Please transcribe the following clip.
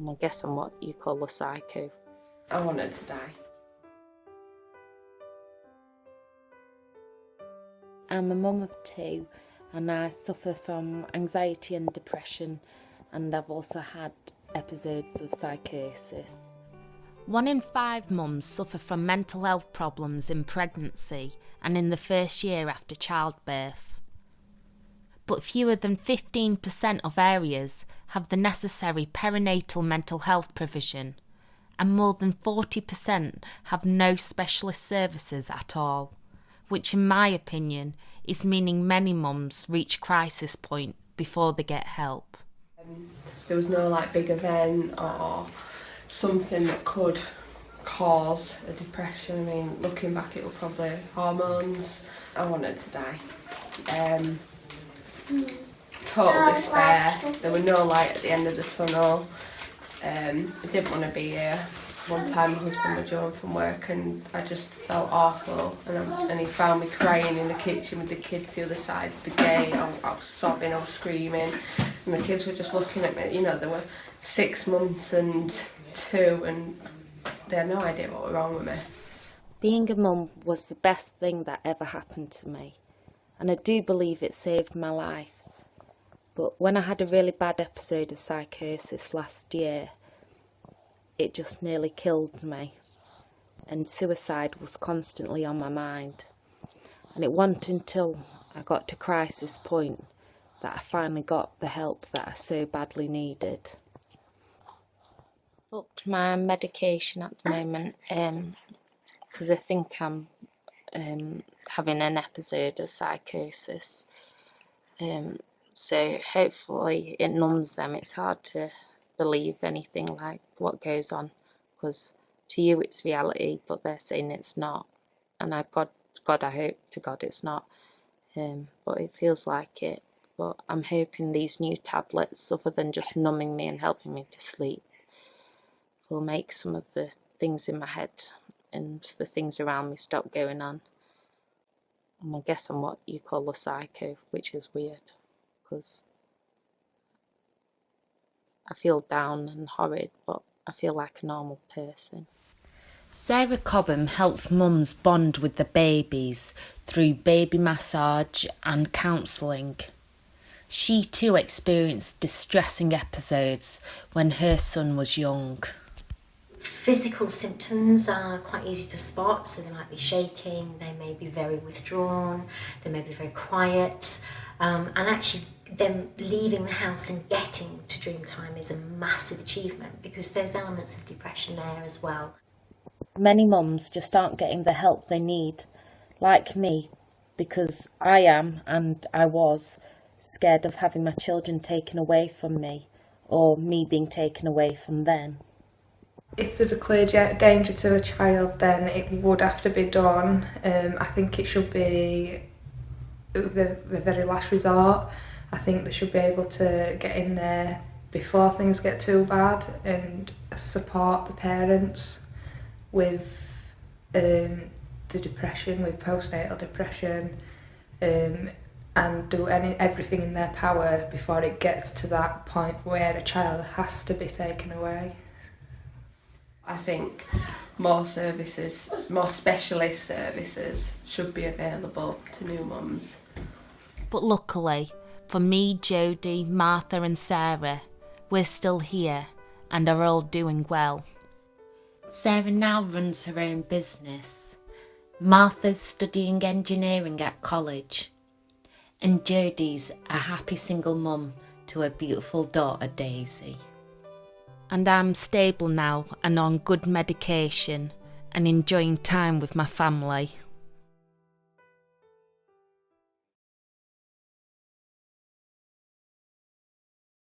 I guess I'm what you call a psycho. I wanted to die. I'm a mum of 2 and I suffer from anxiety and depression, and I've also had episodes of psychosis. 1 in 5 mums suffer from mental health problems in pregnancy and in the first year after childbirth. But fewer than 15% of areas have the necessary perinatal mental health provision, and more than 40% have no specialist services at all, which in my opinion is meaning many mums reach crisis point before they get help. There was no big event or something that could cause a depression. I mean, looking back, it was probably hormones. I wanted to die. Total despair. There was no light at the end of the tunnel. I didn't want to be here. One time my husband was home from work and I just felt awful, and he found me crying in the kitchen with the kids the other side of the gate. I was sobbing, I was screaming, and the kids were just looking at me. They were 6 months and 2 and they had no idea what was wrong with me. Being a mum was the best thing that ever happened to me, and I do believe it saved my life. But when I had a really bad episode of psychosis last year, it just nearly killed me, and suicide was constantly on my mind. And it wasn't until I got to crisis point that I finally got the help that I so badly needed. Upped my medication at the moment because I think I'm having an episode of psychosis. So hopefully it numbs them. It's hard to believe anything like what goes on, because to you it's reality, but they're saying it's not, and I hope to God it's not, but it feels like it. But I'm hoping these new tablets, other than just numbing me and helping me to sleep, will make some of the things in my head and the things around me stop going on. And I guess I'm what you call a psycho, which is weird, because I feel down and horrid, but I feel like a normal person. Sarah Cobham helps mums bond with the babies through baby massage and counselling. She too experienced distressing episodes when her son was young. Physical symptoms are quite easy to spot, so they might be shaking, they may be very withdrawn, they may be very quiet, and actually them leaving the house and getting to dream time is a massive achievement, because there's elements of depression there as well. Many mums just aren't getting the help they need, like me, because I am, and I was, scared of having my children taken away from me, or me being taken away from them. If there's a clear danger to a child, then it would have to be done. I think it should be the very last resort. I think they should be able to get in there before things get too bad and support the parents with the depression, with postnatal depression, and do everything in their power before it gets to that point where a child has to be taken away. I think more services, more specialist services should be available to new mums. But luckily, for me, Jodie, Martha and Sarah, we're still here and are all doing well. Sarah now runs her own business. Martha's studying engineering at college. And Jodie's a happy single mum to her beautiful daughter Daisy. And I'm stable now and on good medication and enjoying time with my family.